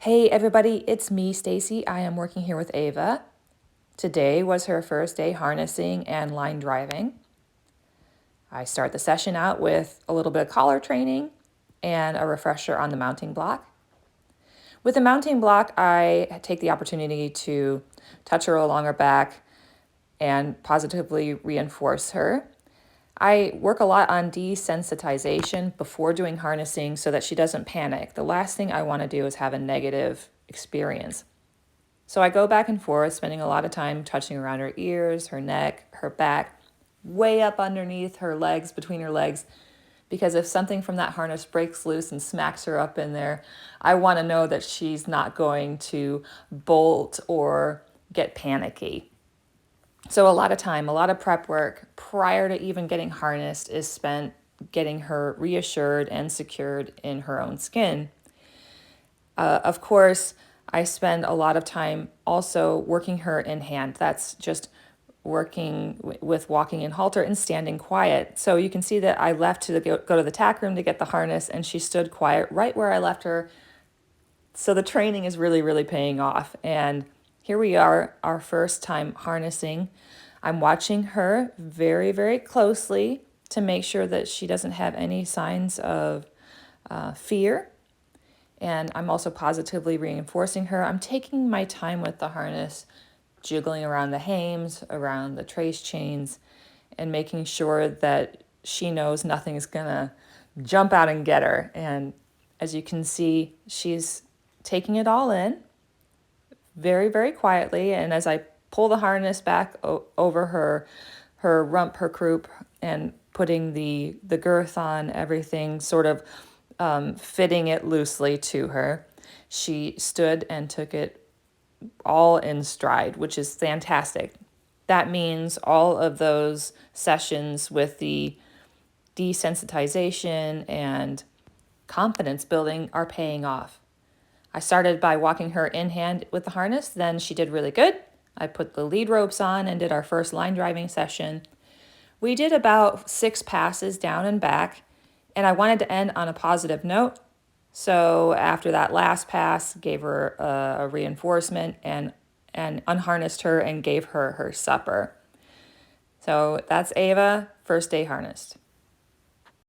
Hey everybody, it's me, Stacy. I am working here with Ava. Today was her first day harnessing and line driving. I start the session out with a little bit of collar training and a refresher on the mounting block. With the mounting block, I take the opportunity to touch her along her back and positively reinforce her. I work a lot on desensitization before doing harnessing so that she doesn't panic. The last thing I want to do is have a negative experience. So I go back and forth, spending a lot of time touching around her ears, her neck, her back, way up underneath her legs, between her legs, because if something from that harness breaks loose and smacks her up in there, I want to know that she's not going to bolt or get panicky. So a lot of time, a lot of prep work prior to even getting harnessed is spent getting her reassured and secured in her own skin. Of course, I spend a lot of time also working her in hand. That's just working with walking in halter and standing quiet. So you can see that I left to go to the tack room to get the harness, and she stood quiet right where I left her. So the training is really, really paying off. And here we are, our first time harnessing. I'm watching her very, very closely to make sure that she doesn't have any signs of fear. And I'm also positively reinforcing her. I'm taking my time with the harness, jiggling around the hames, around the trace chains, and making sure that she knows nothing's gonna jump out and get her. And as you can see, she's taking it all in very, very quietly. And as I pull the harness back over her rump, her croup, and putting the girth on, everything sort of fitting it loosely to her, she stood and took it all in stride, which is fantastic. That means all of those sessions with the desensitization and confidence building are paying off. I started by walking her in hand with the harness, then she did really good. I put the lead ropes on and did our first line driving session. We did about 6 passes down and back, and I wanted to end on a positive note. So after that last pass, gave her a reinforcement and unharnessed her and gave her her supper. So that's Ava, first day harnessed.